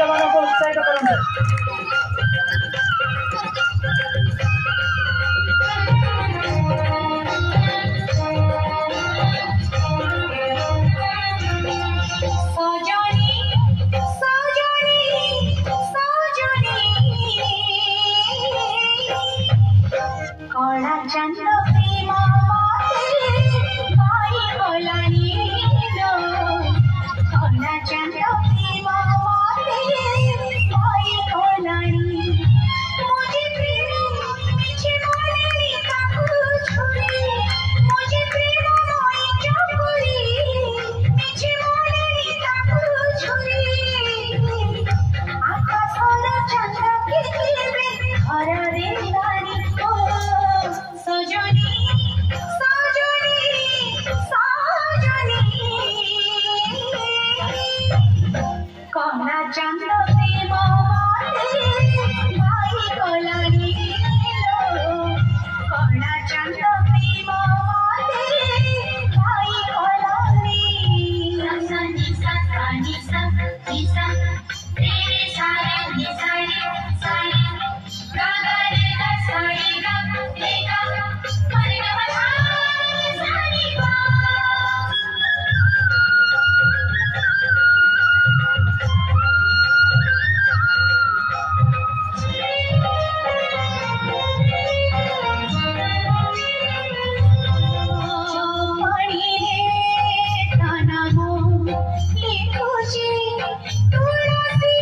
ପିଲାମାନଙ୍କୁ ଉତ୍ସାହିତ କରନ୍ତୁ। कला चंद प्रेम माई बोलानी लो कला चंद प्रेम माई बोलानी मुझे प्रेम मुझे बोलानी काकू छोड़ी मुझे प्रेम माई चौकुरी मुझे बोलानी काकू छोड़ी आकाशर चंद के घर रे नारी सजनी सजनी सजनी कला चंद प्रेम माई कोलानी कला चंद प्रेम माई कोलानी सनी सनी सनी तेरे सारे निसारे सारे गागा रे गा सारे गा रे गा मरे गा बधा सारे गा मणि रे ताना मो लिखुची तुलसी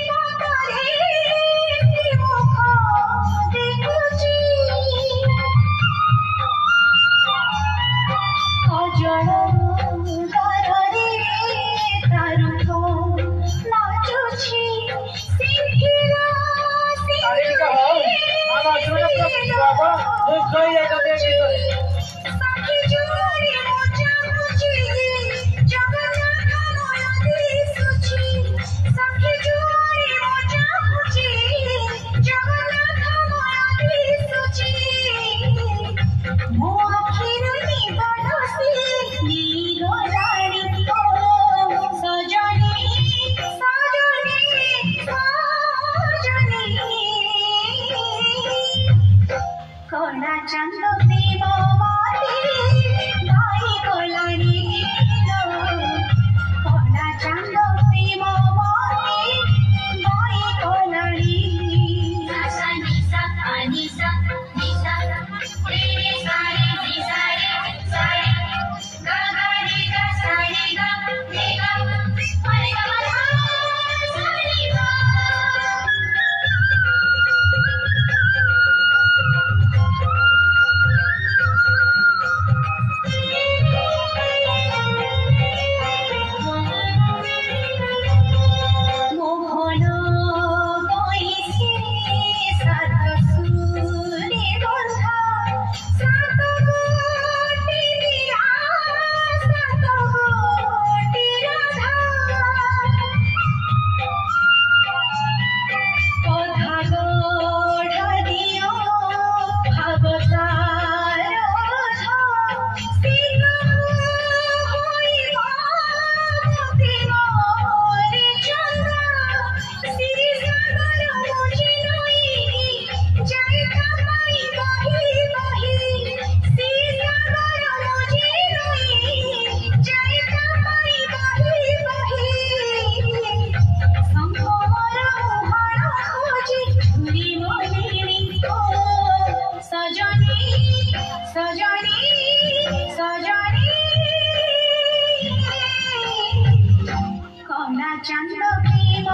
पतरे मुख देखुची अजर गारे तारुख नाचुची सिंहिरा शारीरिका हो आवाज सुन बाबा वो गई है कभी गीत साखी जुआरी मोचा मुची जगन्नाथ मोलादी सुची साखी जुआरी मोचा मुची जगन्नाथ मोलादी सुची मो आखिर निबाडसी नीगलाड़ी ओ सजनी सजनी सजनी कला चंद प्रेम माई कोलानी कला चंद प्रेम माई कोलानी सनी सनी सनी तेरे सारे निसारे सारे गागा रे गा सारे गा रे गा मरे गा बधा सारे गा मोहन गईसे सात सुरे बंधा सात गोटी दिया सात गोटी राधा कथा गढ़ा दियो भागवतार बोधा श्री सजनी सजनी सजनी कला चंद प्रेम